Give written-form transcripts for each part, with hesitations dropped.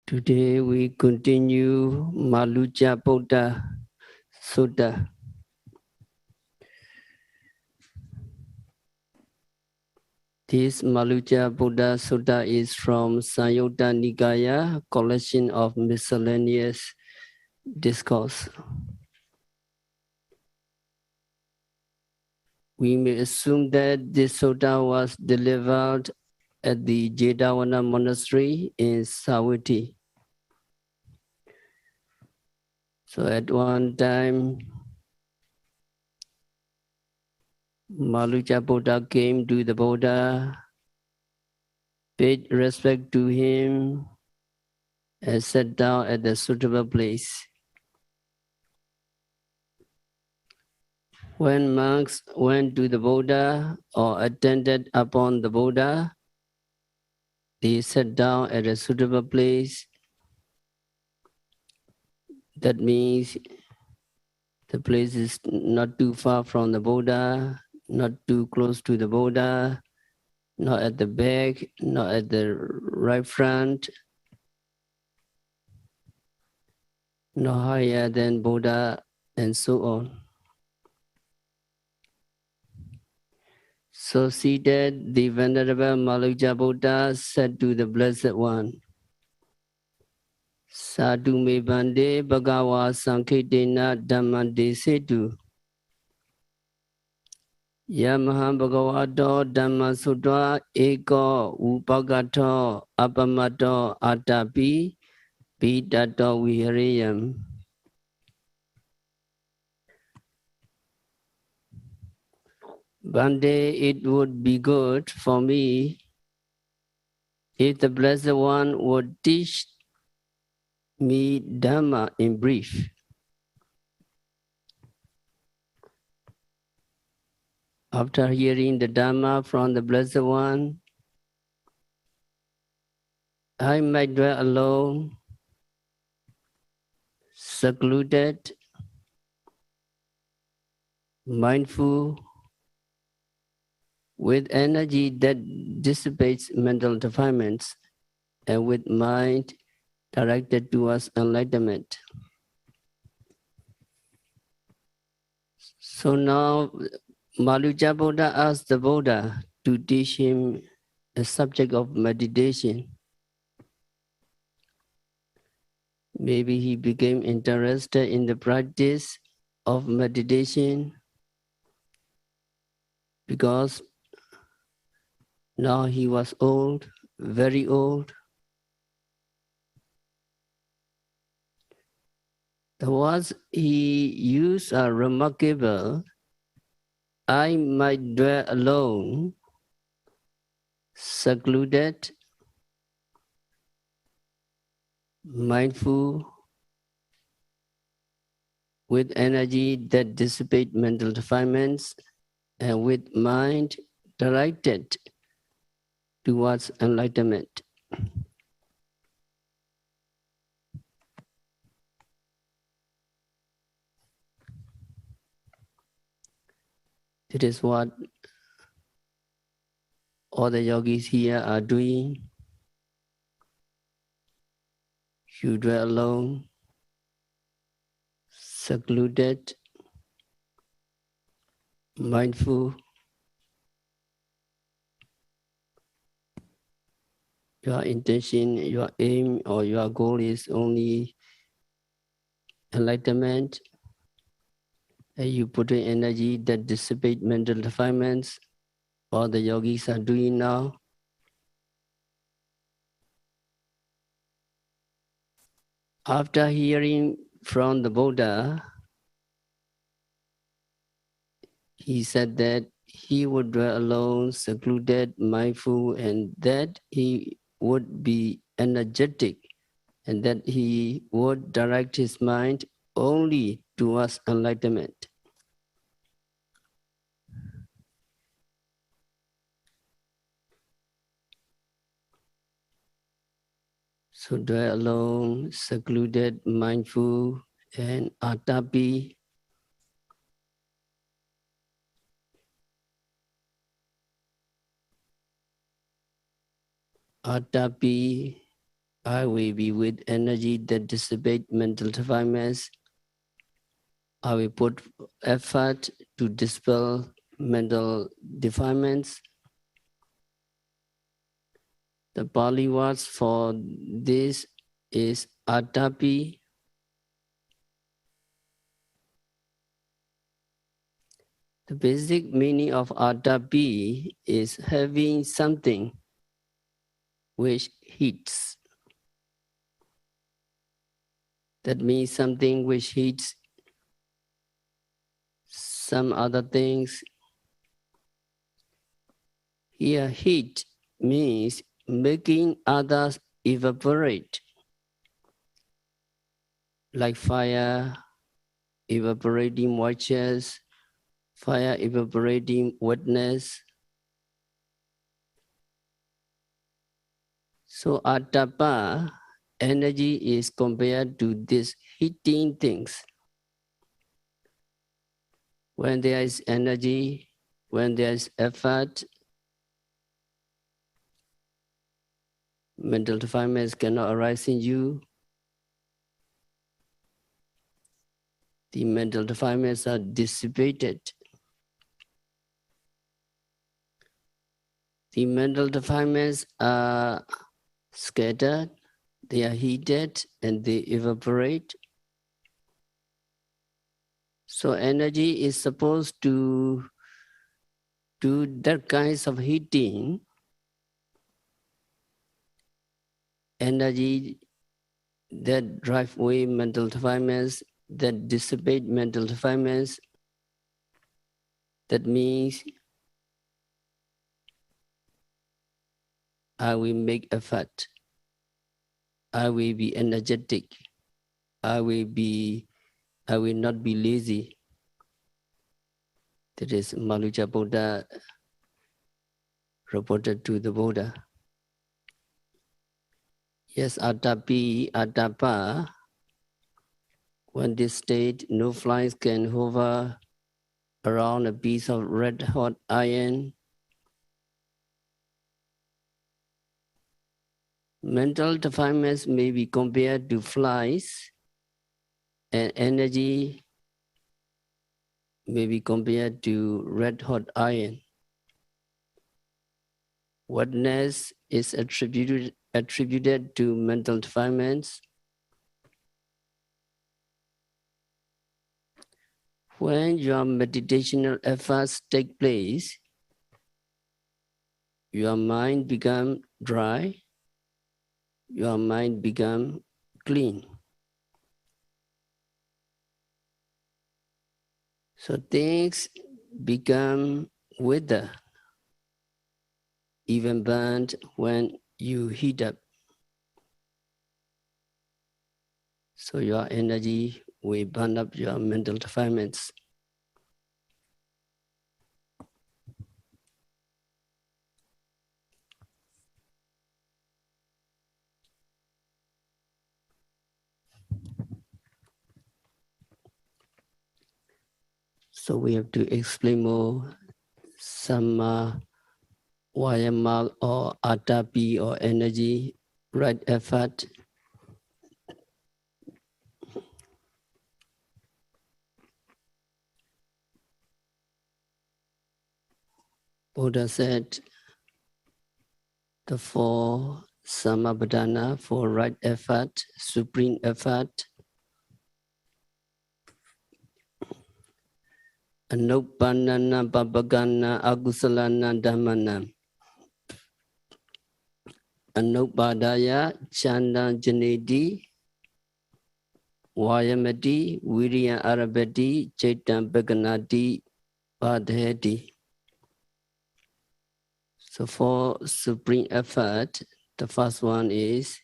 Today we continue Mālukyaputta Sutta. This Mālukyaputta Sutta is from Sayādaw Nikaya, collection of miscellaneous discourse. We may assume that this sutta was delivered at the Jetawana monastery in Savatthi. So at one time, Mālukyaputta came to the Buddha, paid respect to him, and sat down at the suitable place. When monks went to the Buddha or attended upon the Buddha, they sat down at a suitable place. That means the place is not too far from the Buddha, not too close to the Buddha, not at the back, not at the right front, no higher than Buddha, and so on. So seated, the Venerable Mālukyaputta said to the Blessed One, Sadhu me bande bhagava sankhetena dhammante setu. Yamaham bhagavato dhamma sutta eko upagato apamato atapi pitato vihareyam. Bande, it would be good for me if the Blessed One would teach me Dhamma in brief. After hearing the Dhamma from the Blessed One, I might dwell alone, secluded, mindful, with energy that dissipates mental defilements, and with mind directed towards enlightenment. So now Mālukyaputta asked the Buddha to teach him a subject of meditation. Maybe he became interested in the practice of meditation because now he was old, very old. The words he used are remarkable. I might dwell alone, secluded, mindful, with energy that dissipates mental defilements, and with mind directed towards enlightenment. It is what all the yogis here are doing. You dwell alone, secluded, mindful. Your intention, your aim, or your goal is only enlightenment. And you put in energy that dissipates mental defilements. All the yogis are doing now. After hearing from the Buddha, he said that he would dwell alone, secluded, mindful, and that he would be energetic, and that he would direct his mind only towards enlightenment. So dwell alone, secluded, mindful, and atapi. Atapi, I will be with energy that dissipate mental defilements. I will put effort to dispel mental defilements. The Pali words for this is atapi. The basic meaning of atapi is having something which heats. That means something which heats some other things. Here, heat means making others evaporate, like fire evaporating moistures, fire evaporating wetness. So atapa, energy is compared to these heating things. When there is energy, when there is effort, mental defilements cannot arise in you. The mental defilements are dissipated. The mental defilements are scattered, they are heated, and they evaporate. So energy is supposed to do that kinds of heating. Energy that drive away mental defilements, that dissipate mental defilements. That means I will make effort. I will be energetic. I will not be lazy. That is Mālukyaputta reported to the Buddha. Yes, atapi, atapa. When this state, no flies can hover around a piece of red hot iron. Mental defilements may be compared to flies, and energy may be compared to red hot iron. Wetness is attributed to mental defilements. When your meditational efforts take place, your mind becomes dry, your mind becomes clean. So things become wither, even burnt when you heat up. So your energy will burn up your mental defilements. So we have to explain more some Vayama or atapi or energy, right effort. Buddha said the four samabhadana, for right effort, supreme effort, anupanana babagana agusalana dhammana, anupadaya chanda janedi, vayamati viriya arabati chaitam bhaganati padheti. So for supreme effort, the first one is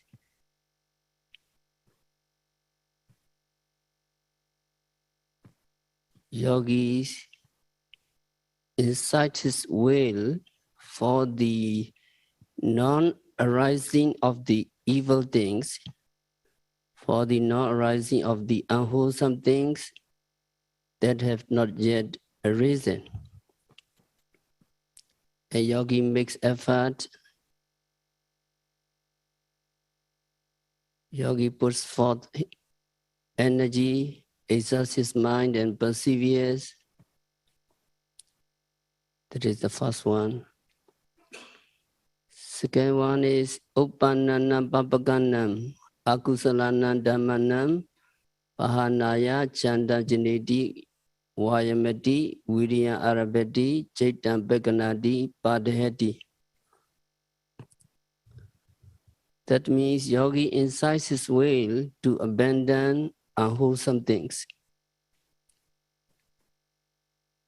yogis incite his will for the non-arising of the evil things, for the non-arising of the unwholesome things that have not yet arisen. A yogi makes effort Yogi puts forth energy, exerts his mind and perseveres. That is the first one. Second one is Upannana Papaganam, Akusalana Dhammanam, Pahanaya Chanda Janeti, Vayamati, Virya Arabati, Chaitam Bekanadi, Padahati. That means yogi incites his will to abandon unwholesome things.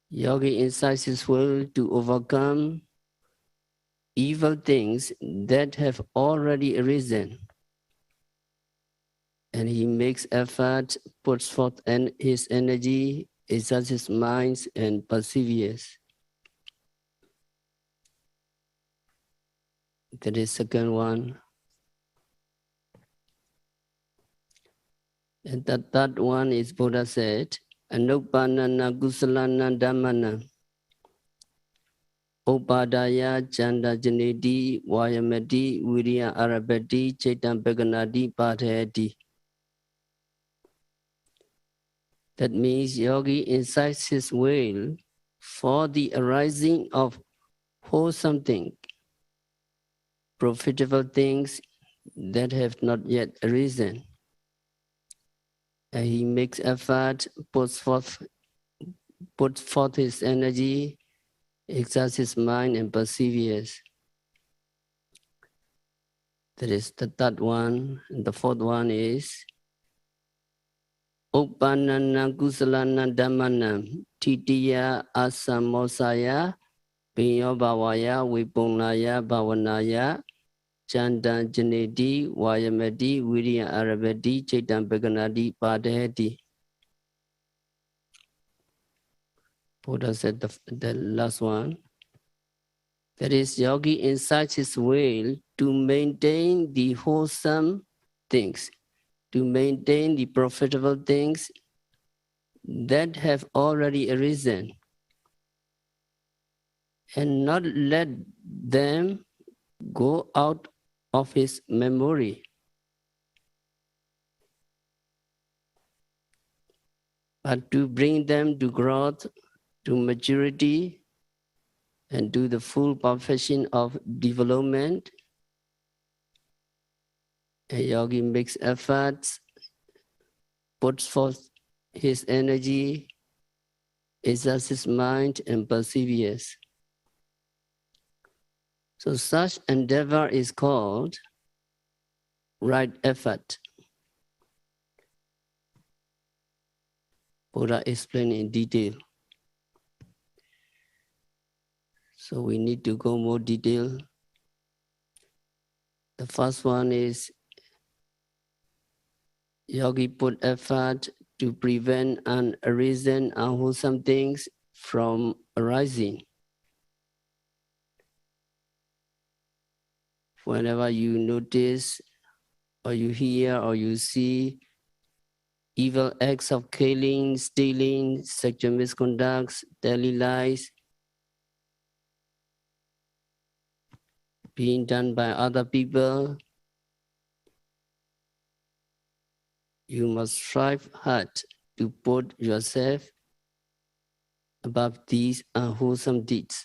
Yogi incites his will to overcome evil things that have already arisen. And he makes effort, puts forth his energy, exerts his mind, and perseveres. That is second one. And the third one is Buddha said, Anupanana Kusalana Dhammana. Upadaya Chanda Janeti Vayamati Virya Arabati Chaitam Beganadi Padhayati. That means yogi incites his will for the arising of wholesome things, profitable things that have not yet arisen. And he makes effort, puts forth his energy, exerts his mind and perseveres. That is the third one. And the fourth one is Upannana Kusalana Dhammanam Titiya Asamosaya Pinyo Bhavaya Vipunaya Bhavanaya Chanda Janeti Vayamati Virya Arabati Chaitam Beganadi Padahati. Buddha said the last one. That is, yogi incites his will to maintain the wholesome things, to maintain the profitable things that have already arisen, and not let them go out of his memory, but to bring them to growth, to maturity, and to the full perfection of development. A yogi makes efforts, puts forth his energy, exerts his mind, and perseveres. So such endeavor is called right effort. Buddha explained in detail. So we need to go more detail. The first one is yogi put effort to prevent unarisen, unwholesome things from arising. Whenever you notice or you hear or you see evil acts of killing, stealing, sexual misconducts, daily lies being done by other people, you must strive hard to put yourself above these unwholesome deeds.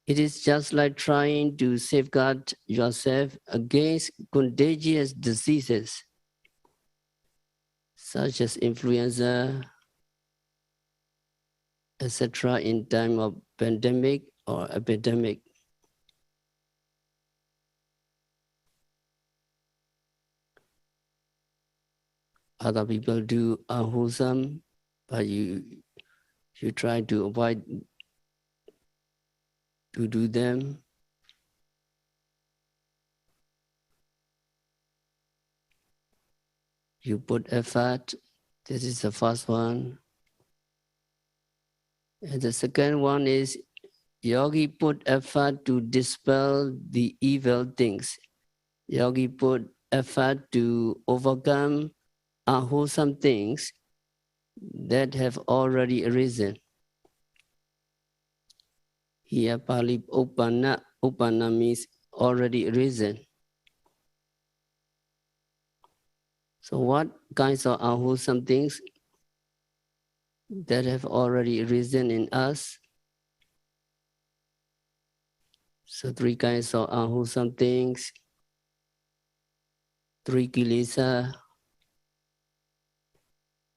It is just like trying to safeguard yourself against contagious diseases such as influenza, etc. in time of pandemic or epidemic. Other people do unwholesome, but you try to avoid to do them. You put effort. This is the first one. And the second one is yogi put effort to dispel the evil things. Yogi put effort to overcome unwholesome things that have already arisen. Here Pali Upana means already arisen. So what kinds of unwholesome things that have already arisen in us? So three kinds of unwholesome things, three kilesa.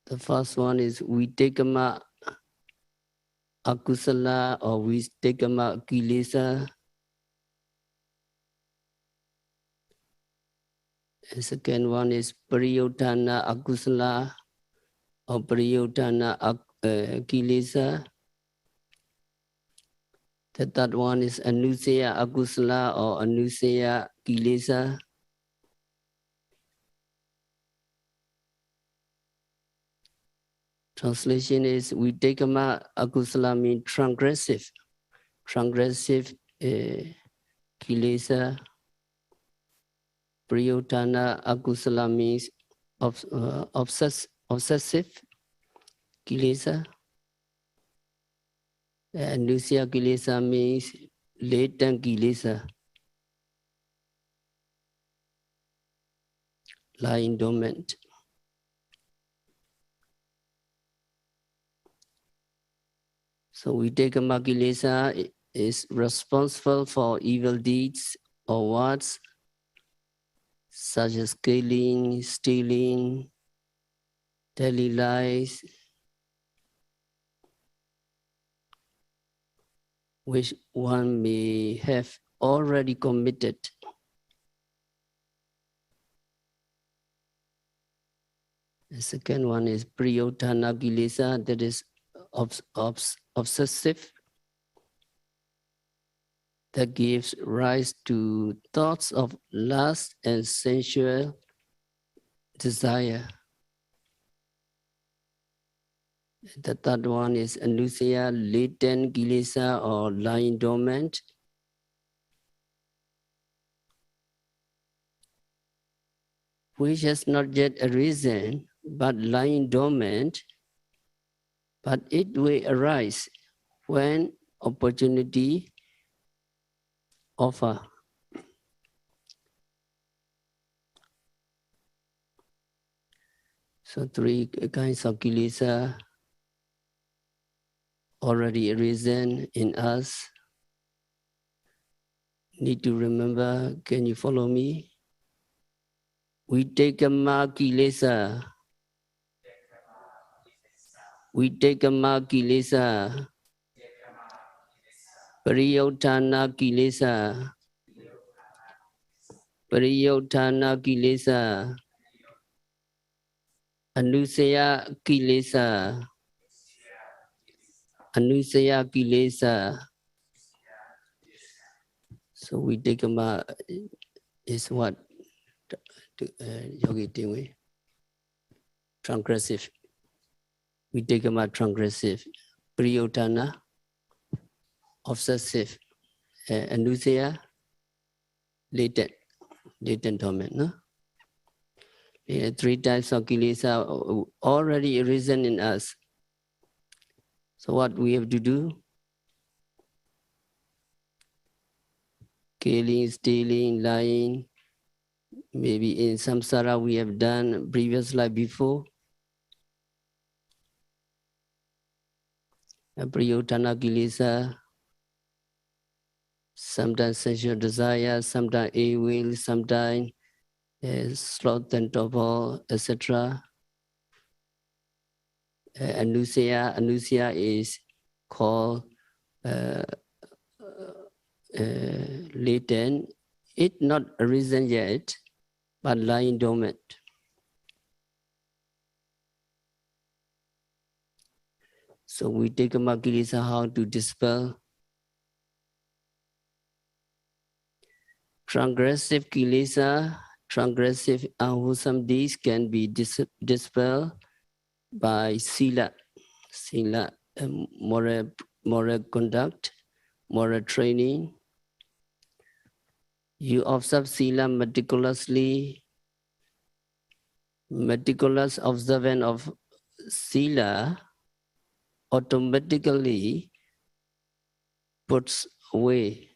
The first one is vitekama akusala or vitekama kilesa. The second one is pariyotana akusala or pariyotana kilesa. The third one is anusaya akusala or anusaya kilesa. Translation is vitekama akusala means transgressive kilesa. Priyotana akusala means obsessive kilesa. And Nusya kilesa means latent kilesa, lying dormant. So vitekama kilesa is responsible for evil deeds or words such as killing, stealing, telling lies, which one may have already committed. The second one is priyotana kilesa, that is obsessive, that gives rise to thoughts of lust and sensual desire. The third one is anusaya, latent kilesa or lying dormant. Which has not yet arisen, but lying dormant, but it will arise when opportunity offer. So three kinds of kilesa already arisen in us. Need to remember, can you follow me? Vitekama kilesa. Vitekama kilesa. Pariyotana kilesa. Pariyotana kilesa. Anusaya kilesa. Anusaya kilesa. So vitekama is what Yogi Tingwe? Transgressive. Vitekama transgressive. Priyotana, obsessive. Anusaya, latent torment. No? Three types of kilesa already arisen in us. So what we have to do? Killing, stealing, lying. Maybe in samsara we have done previous life before. Priyotana kilesa. Sometimes sensual desire, sometimes ill will, sometimes sloth and torpor, etc. Anusaya is called latent. It not arisen yet, but lying dormant. So we take a kilesa how to dispel. Transgressive kilesa, transgressive unwholesome deeds can be dispelled by sila, moral conduct, moral training. You observe sila meticulously. Meticulous observance of sila automatically puts away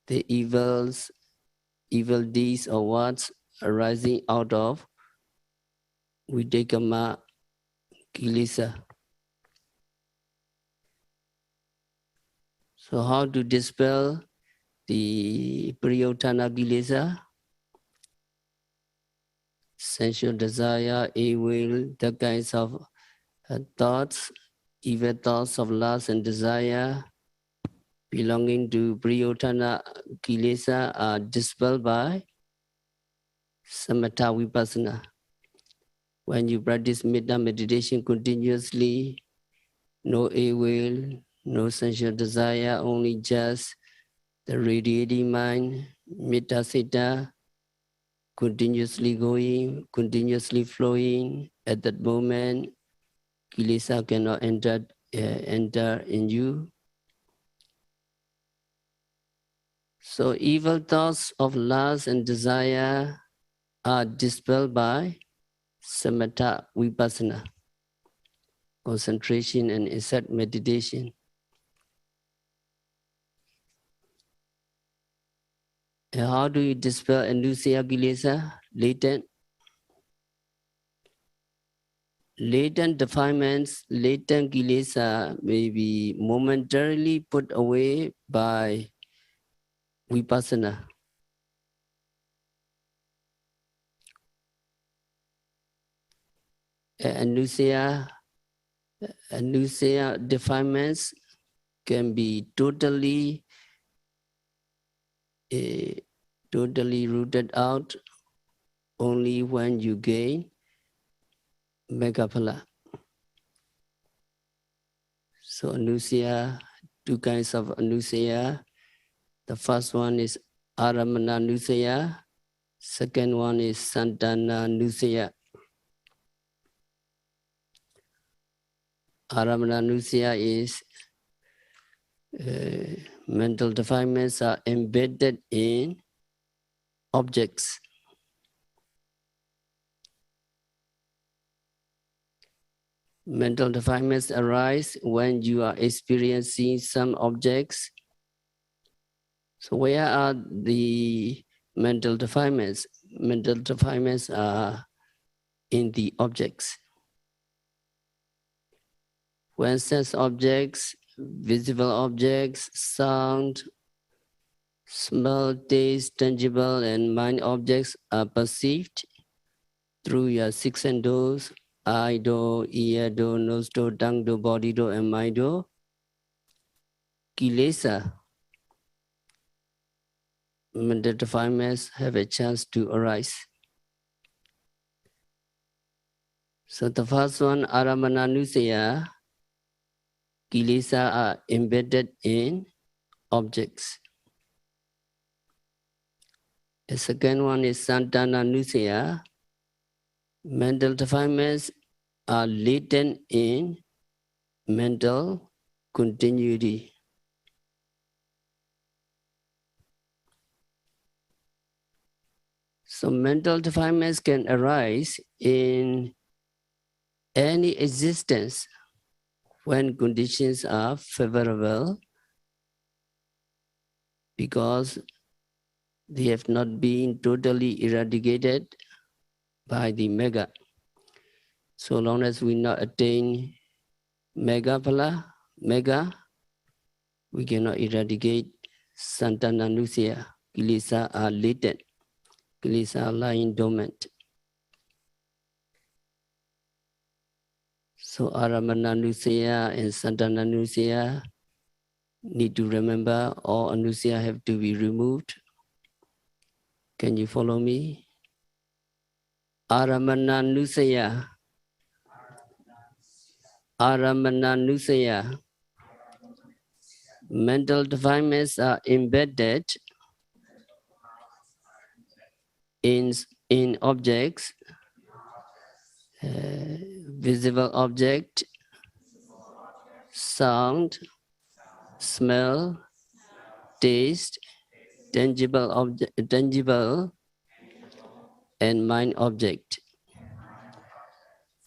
the evil deeds or words arising out of Videkama Kilesa. So how to dispel the Priyotana Kilesa? Sensual desire, ill will, the kinds of thoughts, evil thoughts of lust and desire belonging to Priyotana Kilesa are dispelled by Samatha Vipassana. When you practice metta meditation continuously, no ill will, no sensual desire, only just the radiating mind, metta citta, continuously going, continuously flowing. At that moment, kilesa cannot enter in you. So evil thoughts of lust and desire are dispelled by samatha vipassana, concentration and exact meditation. And how do you dispel anusaya kilesa? Latent defilements, latent kilesa may be momentarily put away by vipassana. Anusaya defilements can be totally rooted out only when you gain megaphala. So anusaya, two kinds of anusaya. The first one is aramana anusaya. Second one is santana anusaya. Aramana anusaya is mental defilements are embedded in objects. Mental defilements arise when you are experiencing some objects. So where are the mental defilements? Mental defilements are in the objects. When sense objects, visible objects, sound, smell, taste, tangible, and mind objects are perceived through your six senses, eye do, ear do, nose do, tongue do, body do, and mind do, kilesa, mental defilements have a chance to arise. So the first one, aramananusaya, kilesa are embedded in objects. The second one is santananusaya, mental defilements are latent in mental continuity. So mental defilements can arise in any existence when conditions are favorable because they have not been totally eradicated by the mega. So long as we not attain mega, we cannot eradicate santananusaya. Kilesa are latent. Kilesa are lying dormant. So aramananusaya and santananusaya need to remember all anusaya have to be removed. Can you follow me? Aramananusaya. Aramananusaya. Mental defilements are embedded in objects, visible object, sound, smell, taste, tangible and mind object.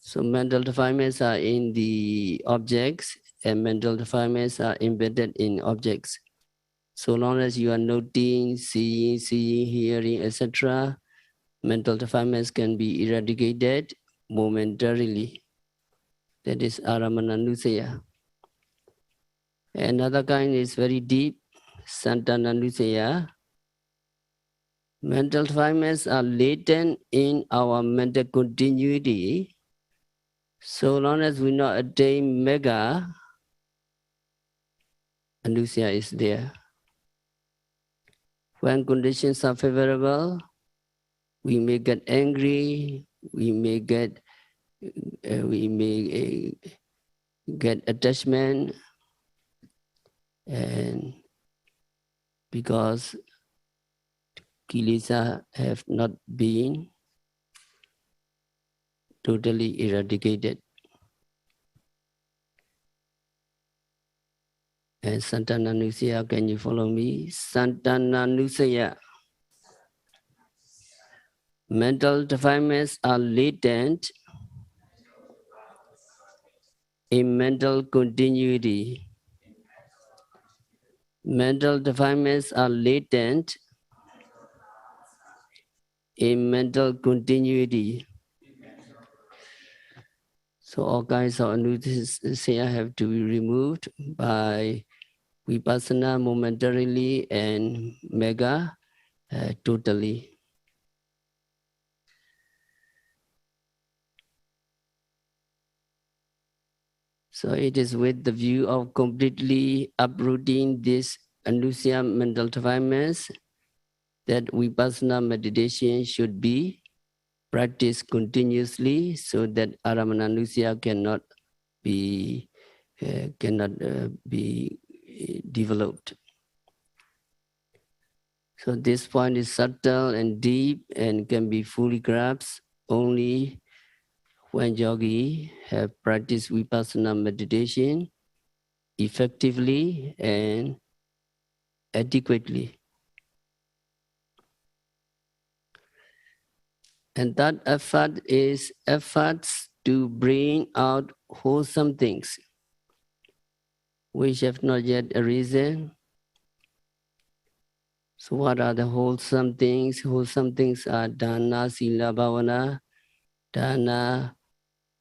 So mental defilements are in the objects and mental defilements are embedded in objects. So long as you are noting, seeing, hearing, etc., mental defilements can be eradicated momentarily. That is Aramananusaya. Another kind is very deep, Santananusaya. Mental defilements are latent in our mental continuity. So long as we not attain mega, Anusaya is there. When conditions are favorable, we may get angry, we may get attachment, and because kilesa have not been totally eradicated. And Santananusaya, can you follow me? Santananusaya. Mental defilements are latent in mental continuity. Mental defilements are latent in mental continuity. So all kinds of anusaya have to be removed by vipassana momentarily and mega totally. So it is with the view of completely uprooting this anusaya mental defilements that vipassana meditation should be practiced continuously so that aramananusaya cannot be developed. So this point is subtle and deep and can be fully grasped only when yogi have practiced vipassana meditation effectively and adequately. And that effort is efforts to bring out wholesome things which have not yet arisen. So what are the wholesome things? Wholesome things are dana, sila, bhavana, dana,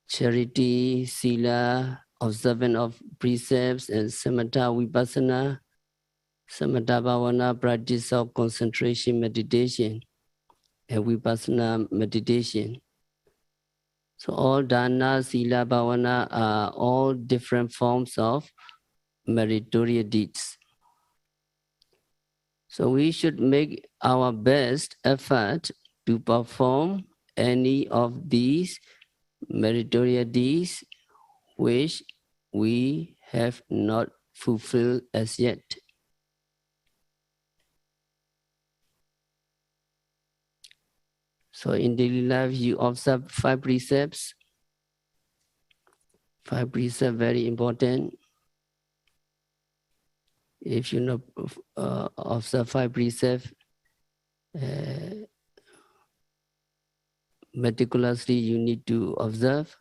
charity, sila, observance of precepts, and samatha vipassana, samatha bhavana, practice of concentration meditation, and vipassana meditation. So all dana, sila, bhavana are all different forms of meritorious deeds. So we should make our best effort to perform any of these meritorious deeds which we have not fulfilled as yet. So in daily life, you observe 5 precepts. 5 precepts very important. If you not observe 5 precepts meticulously, you need to observe.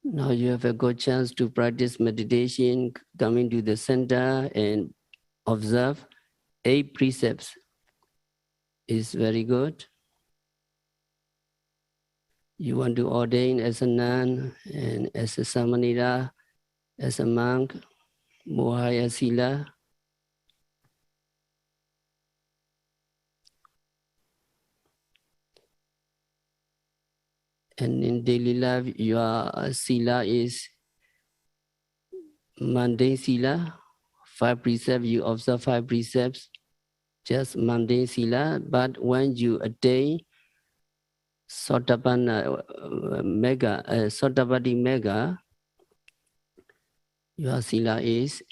Now you have a good chance to practice meditation, coming to the center and observe 8 precepts is very good. You want to ordain as a nun and as a samanera, as a monk, mohaya sila. And in daily life, your sila is mundane sila. 5 precepts, you observe 5 precepts, just mundane sila. But when you attain Sotapanna mega, Sotapati mega, your sila is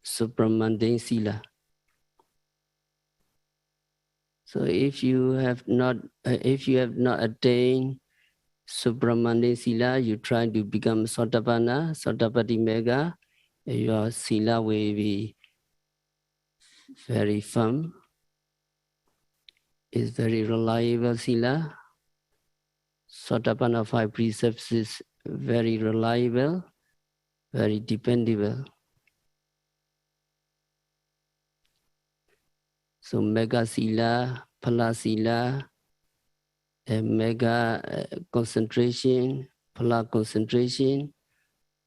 supramundane sila. So if you have not attained supramundane sila, you try to become Sotapanna, Sotapati mega, your sila will be very firm. Is very reliable sila. Sotapanna 5 precepts is very reliable, very dependable. So mega sila, phala sila, mega concentration, phala concentration,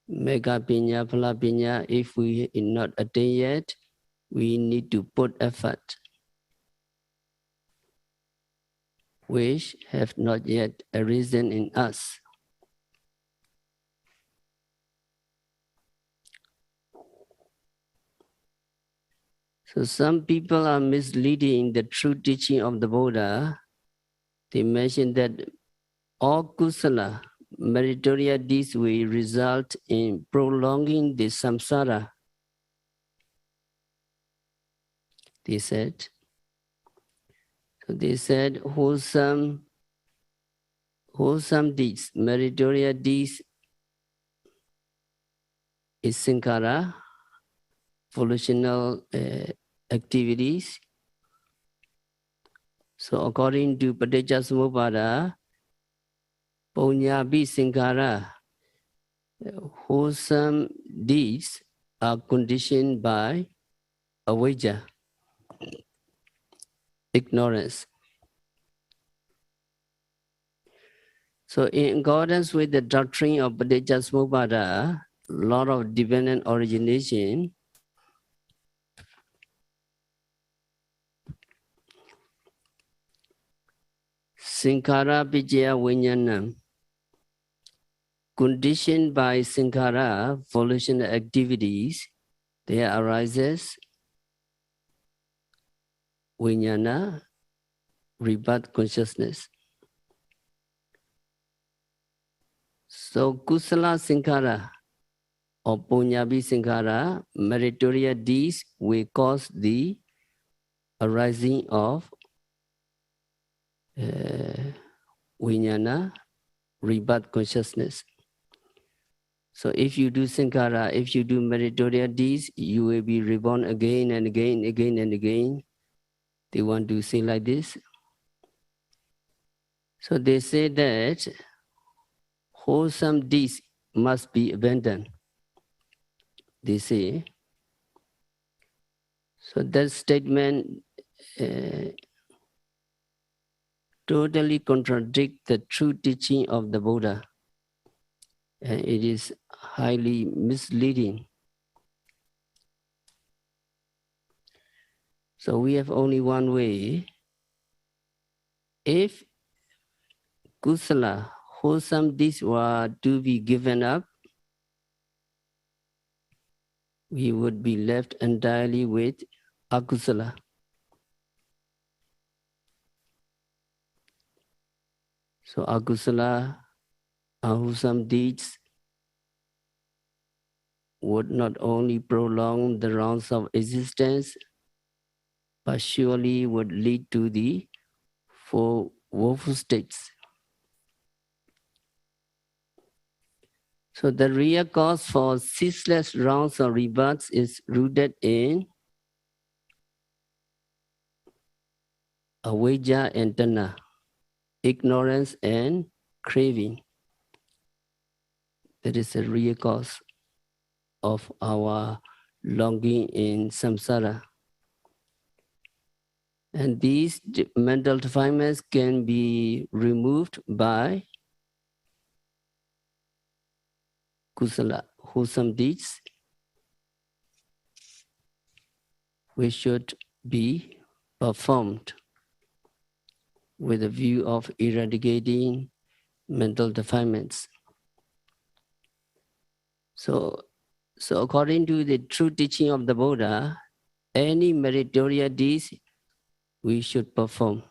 mega pinya, phala pinya. If we not attain yet, we need to put effort, which have not yet arisen in us. So some people are misleading the true teaching of the Buddha. They mention that all kusala, meritorious deeds, will result in prolonging the samsara. They said. So they said wholesome deeds, meritorious deeds is sankara, volitional activities. So according to Paticcasamuppada, Punyabi Sankara, wholesome deeds are conditioned by avijja, ignorance. So in accordance with the doctrine of Paticcasamuppada, law of dependent origination, Sankara Vijaya Vinyanam, conditioned by Sankara, volitional activities, there arises Vijnana, rebirth consciousness. So Kusala Sankara or Punyabi Sankara, meritorious deeds will cause the arising of Vijnana, rebirth consciousness. So if you do Sankara, if you do meritorious deeds, you will be reborn again and again, again and again. They want to say like this. So they say that wholesome deeds must be abandoned. They say. So that statement totally contradicts the true teaching of the Buddha. And it is highly misleading. So we have only one way. If kusala, wholesome deeds were to be given up, we would be left entirely with akusala. So akusala, unwholesome deeds would not only prolong the rounds of existence, but surely would lead to the four woeful states. So the real cause for ceaseless rounds of rebirths is rooted in avijja and tanha, ignorance and craving. That is the real cause of our longing in samsara. And these mental defilements can be removed by kusala, wholesome deeds, which should be performed with a view of eradicating mental defilements. So according to the true teaching of the Buddha, any meritorious deeds we should perform.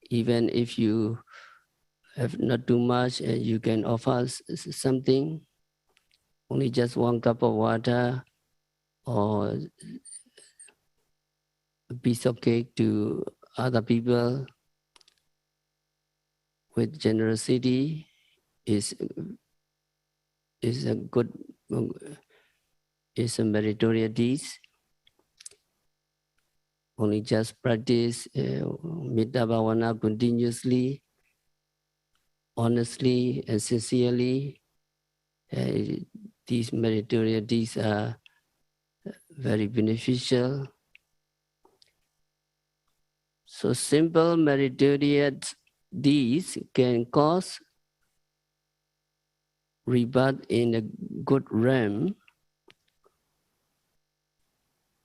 Even if you have not too much and you can offer something, only just one cup of water or a piece of cake to other people with generosity is a good, is a meritorious deed. Only just practice Metta Bhavana continuously, honestly and sincerely. These meritorious deeds are very beneficial. So simple meritorious deeds can cause rebirth in a good realm.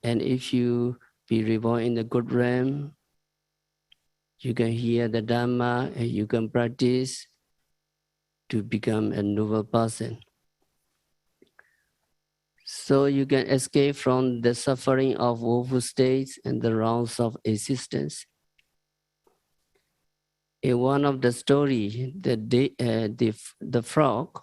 And if you be reborn in the good realm, you can hear the Dhamma and you can practice to become a noble person. So you can escape from the suffering of woeful states and the rounds of existence. In one of the stories, the frog,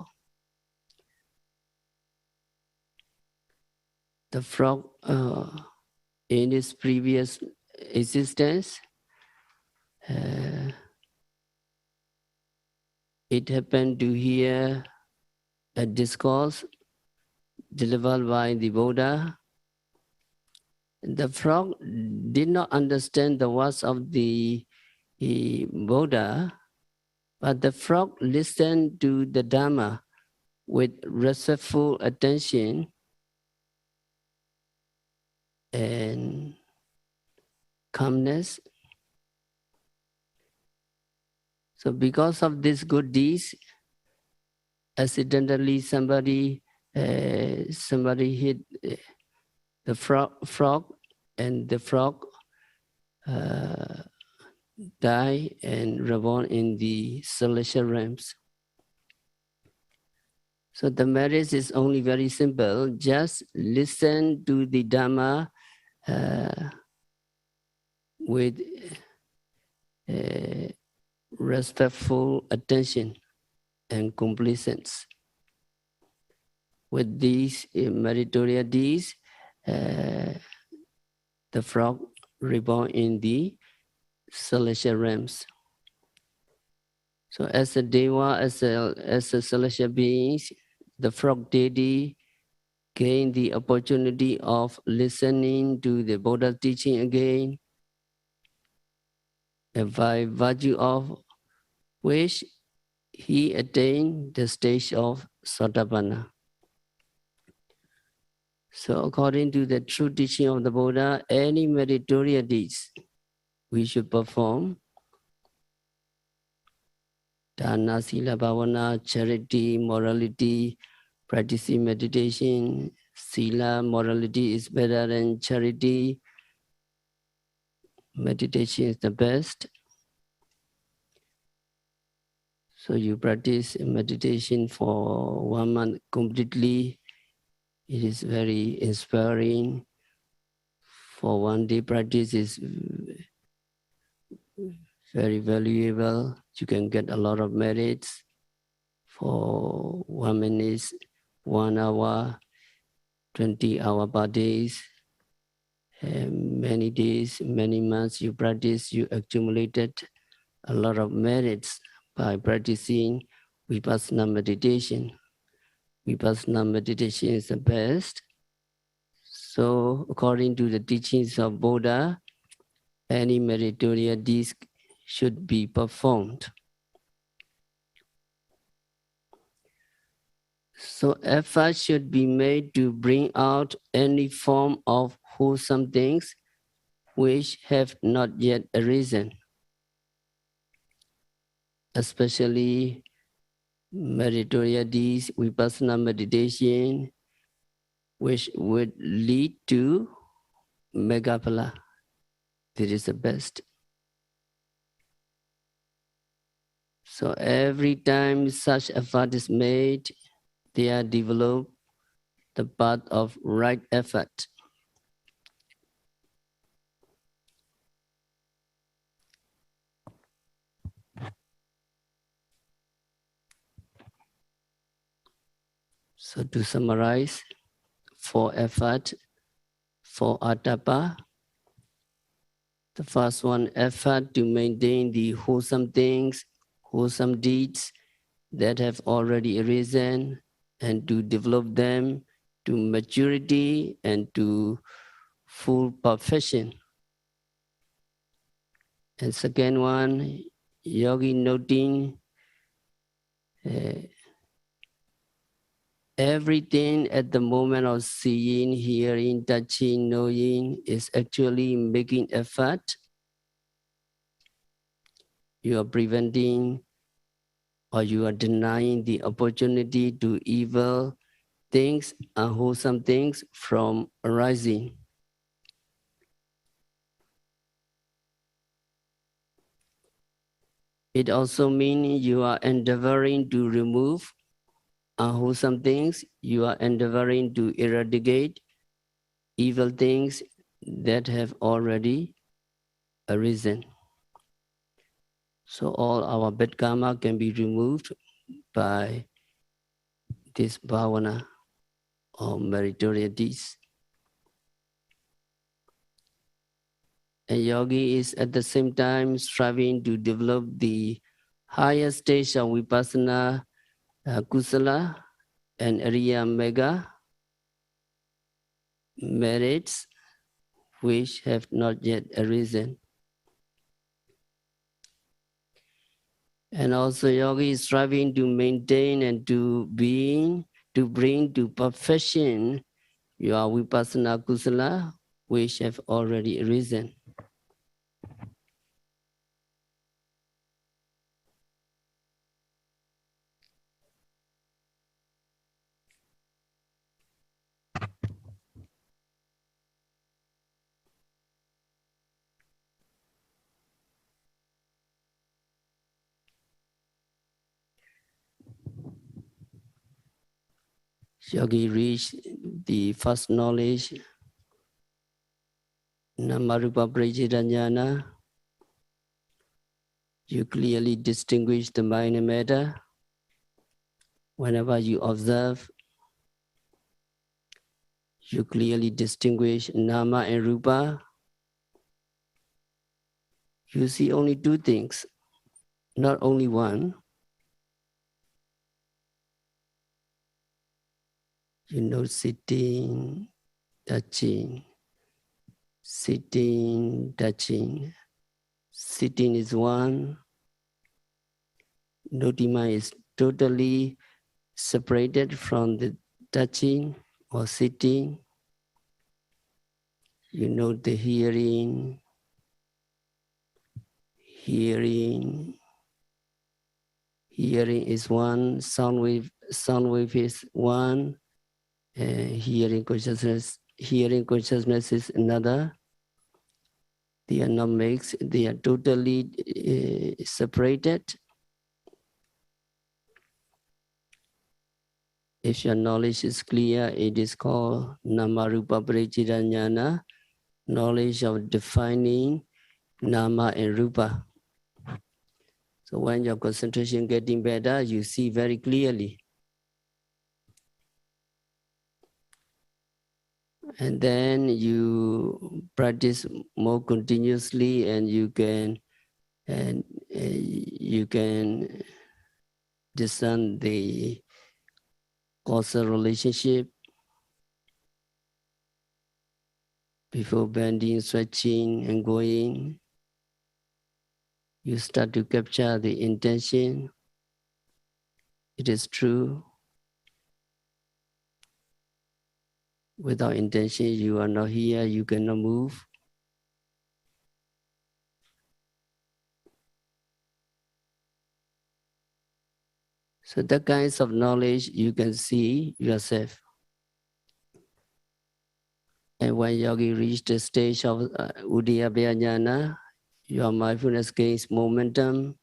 in its previous existence, it happened to hear a discourse delivered by the Buddha. The frog did not understand the words of the Buddha, but the frog listened to the Dhamma with respectful attention and calmness. So because of these good deeds, accidentally somebody hit the frog and the frog die and reborn in the celestial realms. So the marriage is only very simple. Just listen to the Dhamma with respectful attention and complacence. With these meritorious deeds, the frog reborn in the celestial realms. So as a deva, as a celestial beings, the frog deity gained the opportunity of listening to the Buddha's teaching again, and by virtue of which he attained the stage of Sotapanna. So according to the true teaching of the Buddha, any meritorious deeds we should perform, dana, sila, bhavana, charity, morality, practicing meditation, sila, morality is better than charity, meditation is the best. So you practice meditation for 1 month completely. It is very inspiring. For 1 day practice is very valuable. You can get a lot of merits. For 1 minute, 1 hour, 20 hours per day, and many days, many months you practice, you accumulated a lot of merits by practicing Vipassana meditation. Vipassana meditation is the best. So according to the teachings of Buddha, any meritorious deeds should be performed. So effort should be made to bring out any form of wholesome things which have not yet arisen, especially meritorious deeds, Vipassana meditation, which would lead to Megaphala. This is the best. So every time such effort is made, they are developed the path of right effort. So to summarize, 4 effort, 4 atapa. The first one, effort to maintain the wholesome things, wholesome deeds that have already arisen, and to develop them to maturity and to full perfection. And second one, yogi noting everything at the moment of seeing, hearing, touching, knowing is actually making effort. you are preventing or you are denying the opportunity to evil things, unwholesome things from arising. It also means you are endeavoring to remove unwholesome things, you are endeavoring to eradicate evil things that have already arisen. So all our bad karma can be removed by this bhavana or meritorious deeds. A yogi is at the same time striving to develop the higher stage of vipassana kusala and Ariya Mega merits which have not yet arisen. And also yogi is striving to maintain and to bring to perfection your vipassana kusala which have already arisen. Yogi reached the first knowledge, Namarupa Prajitanyana. You clearly distinguish the mind and matter. Whenever you observe, you clearly distinguish Nama and Rupa. You see only two things, not only one. You know sitting, touching, sitting, touching. Sitting is one. Notima is totally separated from the touching or sitting. You know the hearing, hearing. Hearing is one, sound wave is one, and hearing consciousness is another. They are not mixed, they are totally separated. If your knowledge is clear, it is called Namarupa Pariciranyana, knowledge of defining Nama and Rupa. So when your concentration getting better, you see very clearly. And then you practice more continuously, and you can discern the causal relationship before bending, stretching, and going. You start to capture the intention. It is true. Without intention, you are not here, you cannot move. So that kinds of knowledge you can see yourself. And when yogi reached the stage of Udiyabhya Jnana, your mindfulness gains momentum.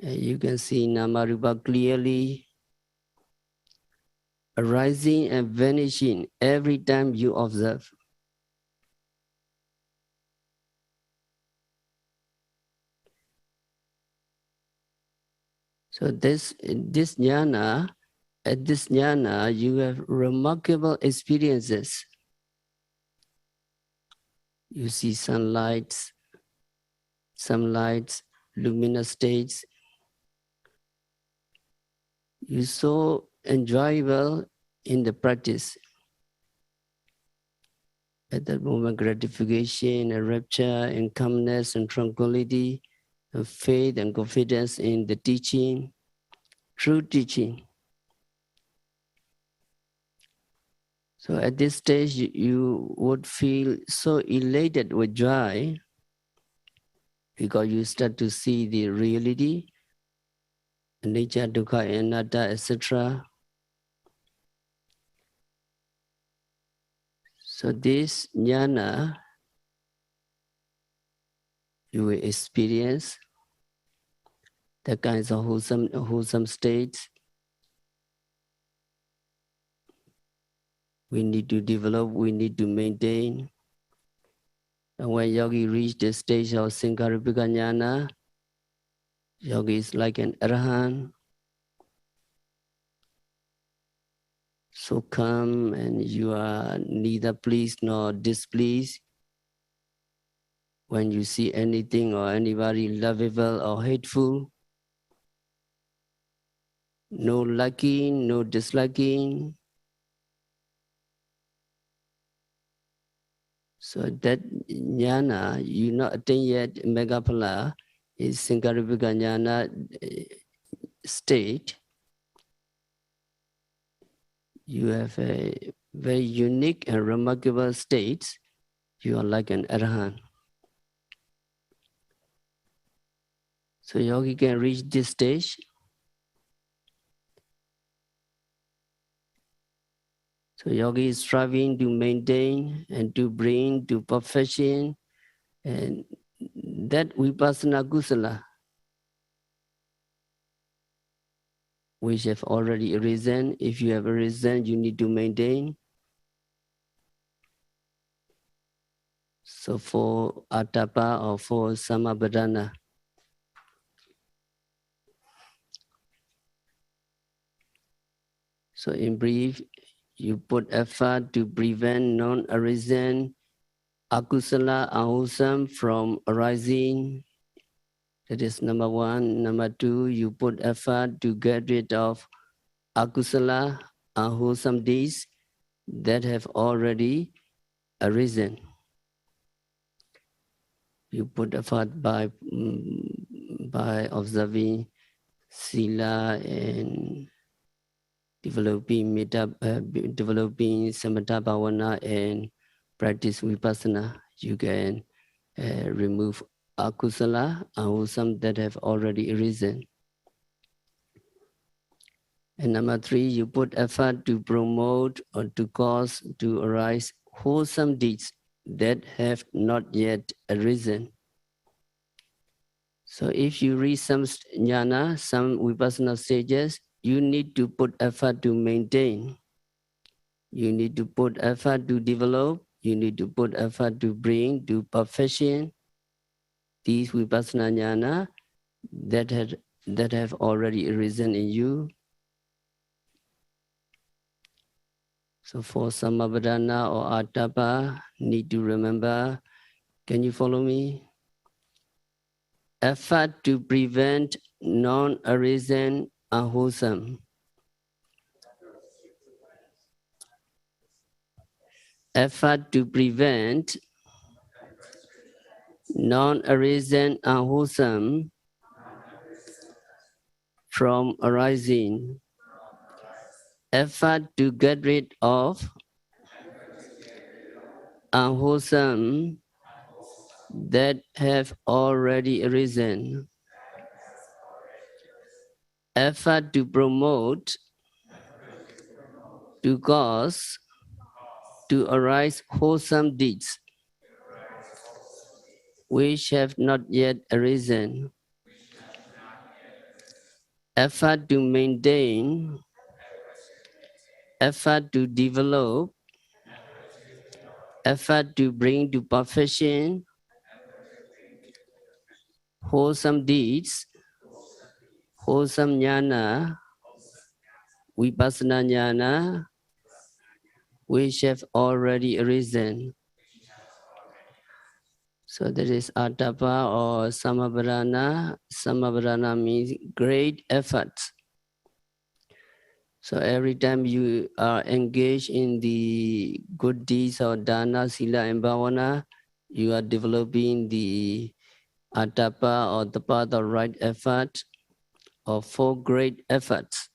And you can see Namarupa clearly arising and vanishing every time you observe. So this jnana, at this jnana, you have remarkable experiences. You see sunlights, luminous states. You're so enjoyable in the practice. At that moment, gratification and rapture and calmness and tranquility and faith and confidence in the teaching, true teaching. So at this stage, you would feel so elated with joy. because you start to see the reality, nature, dukkha, anatta, etc. So this jnana you will experience the kinds of wholesome states we need to develop, we need to maintain. And when yogi reach the stage of Sankaripika jnana, yogi is like an arahant, so calm and you are neither pleased nor displeased. When you see anything or anybody lovable or hateful, no liking, no disliking. So that jnana, you not attain yet Megaphala, is Sankaripika jnana state. You have a very unique and remarkable state. You are like an arahant. So yogi can reach this stage. So yogi is striving to maintain and to bring to perfection and that vipassana kusala, which have already arisen. If you have arisen, you need to maintain. So for atapa or for samabhadana. So in brief, you put effort to prevent non-arisen akusala ahusam from arising. That is number one. Number two, you put effort to get rid of akusala ahusam deeds that have already arisen. You put effort by observing sila and developing developing samatha bhavana and practice vipassana. You can remove akusala, ahusam that have already arisen. And number three, you put effort to promote or to cause to arise wholesome deeds that have not yet arisen. So if you reach some jnana, some vipassana stages, you need to put effort to maintain. You need to put effort to develop. You need to put effort to bring to perfection these vipassana jnana that have already arisen in you. So for samabhadana or atapa, need to remember, can you follow me? Effort to prevent non-arisen ahusam. Effort to prevent non-arisen ahusam from arising. Effort to get rid of unwholesome that have already arisen. Effort to promote, to cause, to arise wholesome deeds which have not yet arisen. Effort to maintain, effort to develop, effort to bring to perfection wholesome deeds, wholesome jnana, vipassana jnana, which have already arisen. So that is atapa or samabharana. Samabharana means great efforts. So every time you are engaged in the good deeds or dana, sila and bhavana, you are developing the atapa or the path of right effort or four great efforts.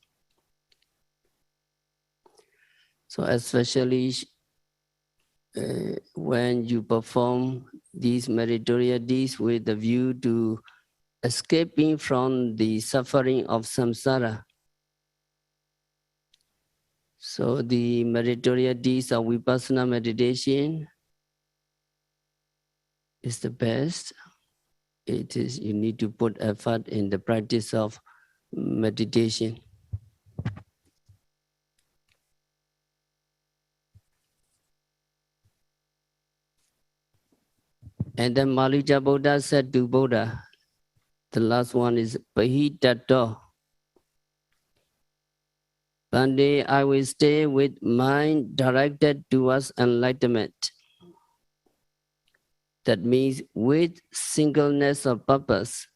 So especially when you perform these meritorious deeds with the view to escaping from the suffering of samsara. So the meritorious deeds of vipassana meditation is the best. It is, you need to put effort in the practice of meditation. And then Mālukyaputta said to Buddha, the last one is Pahitato. One day I will stay with mind directed towards enlightenment. That means with singleness of purpose.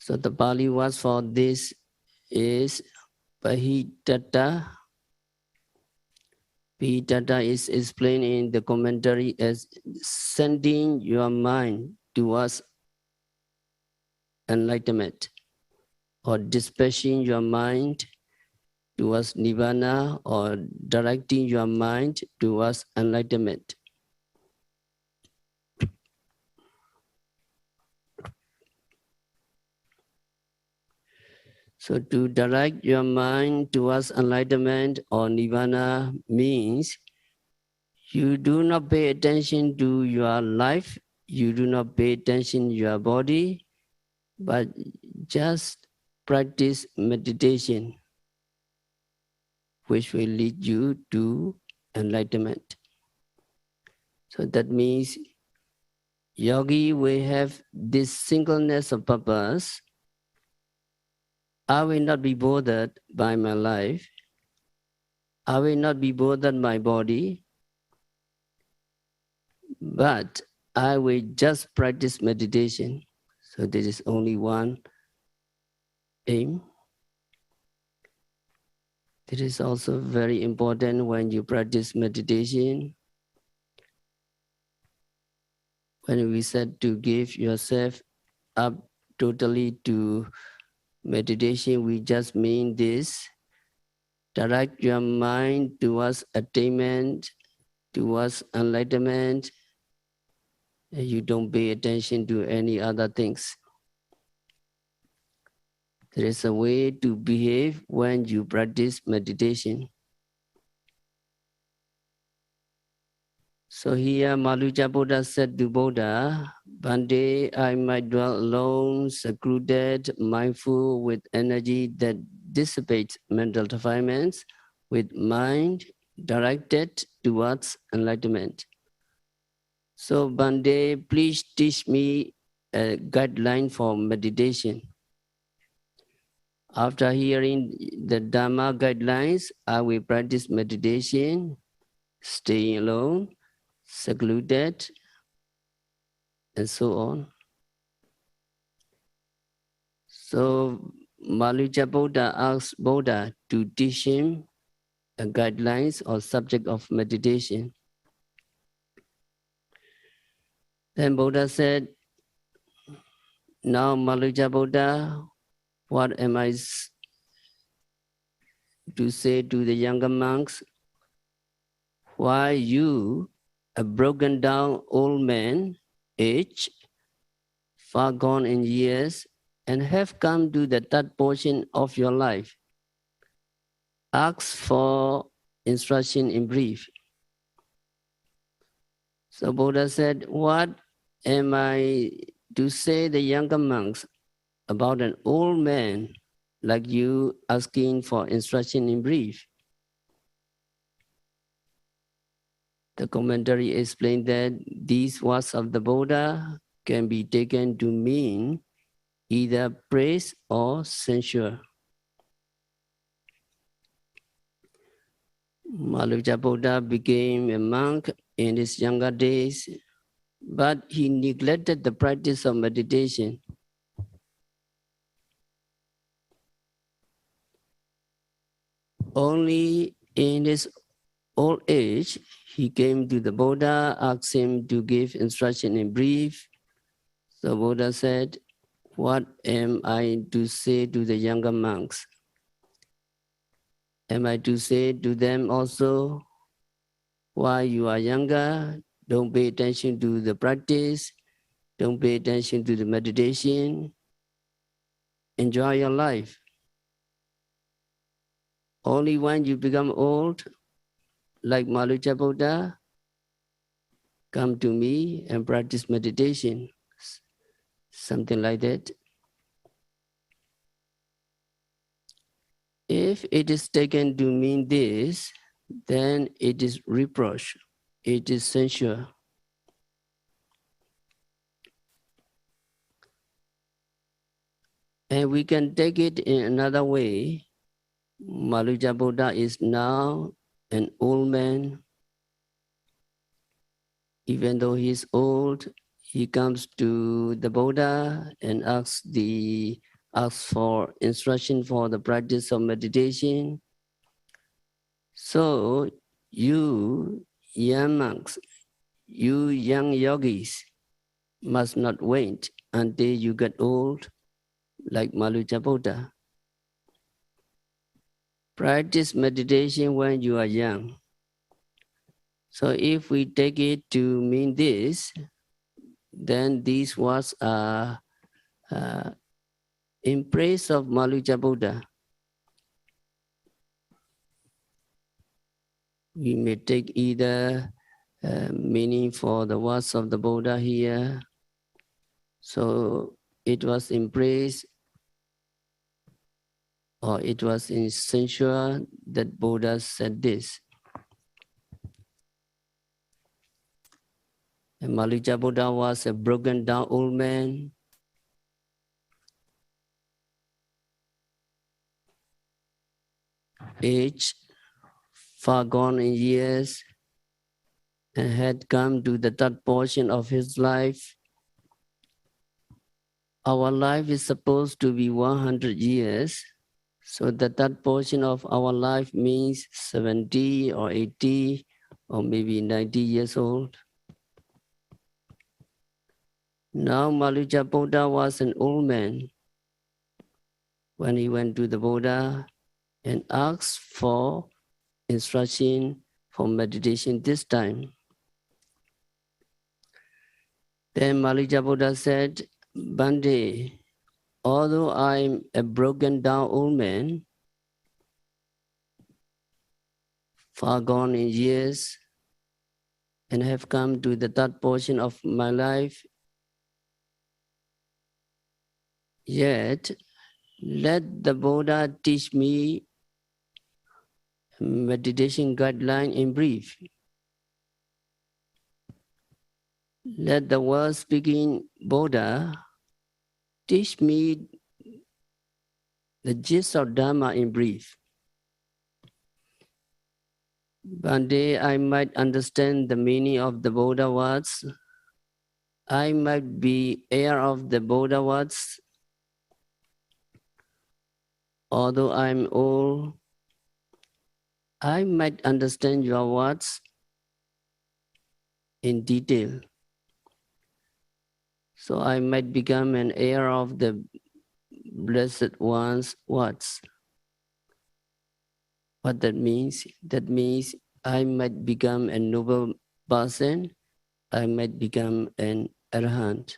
So the Pali word for this is Pahitata. Pahitata is explained in the commentary as sending your mind towards enlightenment, or dispatching your mind towards nirvana, or directing your mind towards enlightenment. So to direct your mind towards enlightenment or nirvana means you do not pay attention to your life, you do not pay attention to your body, but just practice meditation, which will lead you to enlightenment. So that means yogi will have this singleness of purpose. I will not be bothered by my life. I will not be bothered by my body, but I will just practice meditation. So there is only one aim. It is also very important when you practice meditation. When we said to give yourself up totally to meditation, we just mean this. Direct your mind towards attainment, towards enlightenment. You don't pay attention to any other things. There is a way to behave when you practice meditation. So here Mālukyaputta said to Buddha, one day I might dwell alone, secluded, mindful with energy that dissipates mental defilements, with mind directed towards enlightenment. So Bande, please teach me a guideline for meditation. After hearing the Dhamma guidelines, I will practice meditation, staying alone, secluded, and so on. So Mālukyaputta asked Buddha to teach him a guidelines or subject of meditation. Then Buddha said, now Mālukyaputta, what am I to say to the younger monks? Why you, a broken down old man, aged, far gone in years, and have come to the third portion of your life, ask for instruction in brief. So Buddha said, what am I to say the younger monks about an old man like you asking for instruction in brief? The commentary explained that these words of the Buddha can be taken to mean either praise or censure. Mālukyaputta became a monk in his younger days, but he neglected the practice of meditation. Only in his old age, he came to the Buddha, asked him to give instruction in brief. The Buddha said, what am I to say to the younger monks? Am I to say to them also, while you are younger, don't pay attention to the practice, don't pay attention to the meditation, enjoy your life. Only when you become old, like Mālukyaputta, come to me and practice meditation, something like that. If it is taken to mean this, then it is reproach, it is censure. And we can take it in another way. Mālukyaputta is now an old man. Even though he is old, he comes to the Buddha and asks for instruction for the practice of meditation. So you young monks, you young yogis, must not wait until you get old, like Mālukyaputta. Practice meditation when you are young. So if we take it to mean this, then these words are in praise of Mālukyaputta. We may take either meaning for the words of the Buddha here. So it was in praise, or it was in censure that Buddha said this. And Mālukyaputta was a broken down old man. Age far gone in years, and had come to the third portion of his life. Our life is supposed to be 100 years. So the third portion of our life means 70 or 80 or maybe 90 years old. Now Mālukyaputta was an old man when he went to the Buddha and asked for instruction for meditation this time. Then Mālukyaputta said, Bhante, although I'm a broken down old man, far gone in years, and have come to the third portion of my life, yet let the Buddha teach me meditation guideline in brief. Let the word speaking Buddha teach me the gist of Dharma in brief. One day I might understand the meaning of the Buddha words. I might be heir of the Buddha words. Although I'm old, I might understand your words in detail. So I might become an heir of the Blessed One's words. What that means? That means I might become a noble person. I might become an arahant.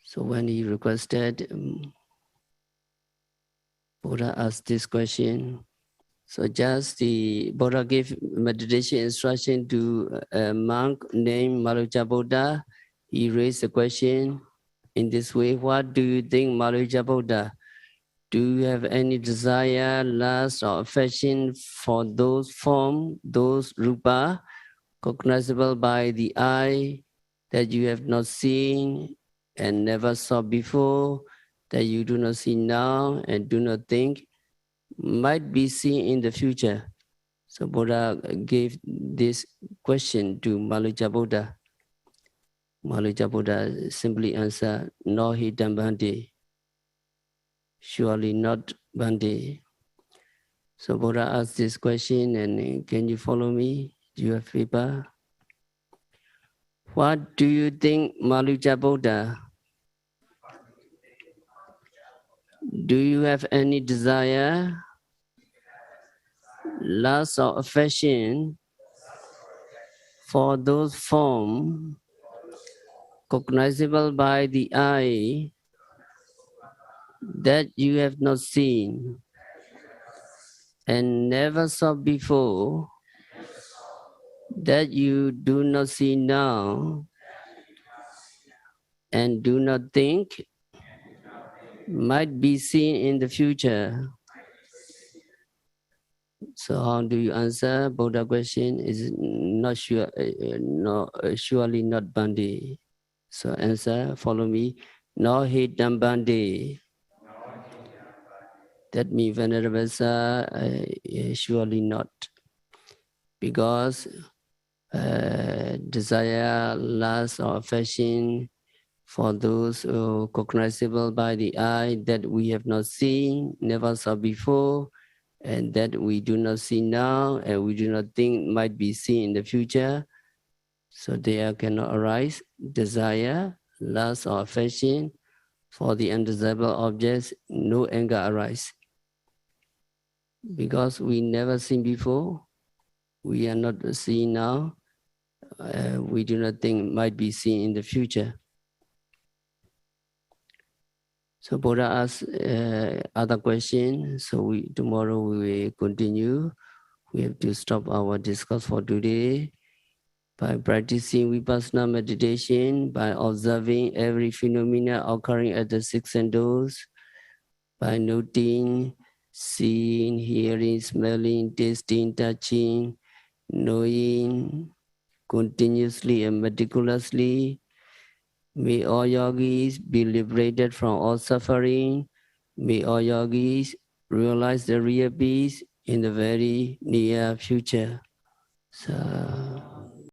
So when he requested, Buddha asked this question. So just the Buddha gave meditation instruction to a monk named Mālukyaputta. He raised the question in this way: what do you think, Mālukyaputta? Do you have any desire, lust, or affection for those forms, those rupa, cognizable by the eye, that you have not seen and never saw before, that you do not see now and do not think might be seen in the future? So Buddha gave this question to Mālukyaputta. Mālukyaputta simply answered, no hi Bhante. Surely not Bhante. So Buddha asked this question, and can you follow me? Do you have paper? What do you think, Mālukyaputta? Do you have any desire, lust or affection for those forms cognizable by the eye that you have not seen and never saw before, that you do not see now and do not think might be seen in the future? So how do you answer? Buddha question is not sure, no, surely not Bandi. So answer, follow me. No hitam Bandi. That means Venerable Sir, surely not. Because desire, lust or affection for those cognizable by the eye that we have not seen, never saw before, and that we do not see now, and we do not think might be seen in the future. So there cannot arise desire, lust or affection for the undesirable objects, no anger arise. Because we never seen before, we are not seeing now, we do not think might be seen in the future. So Buddha asked other question. So tomorrow we will continue. We have to stop our discourse for today by practicing vipassana meditation, by observing every phenomena occurring at the six senses, by noting, seeing, hearing, smelling, tasting, touching, knowing continuously and meticulously. May all yogis be liberated from all suffering. May all yogis realize the real peace in the very near future. So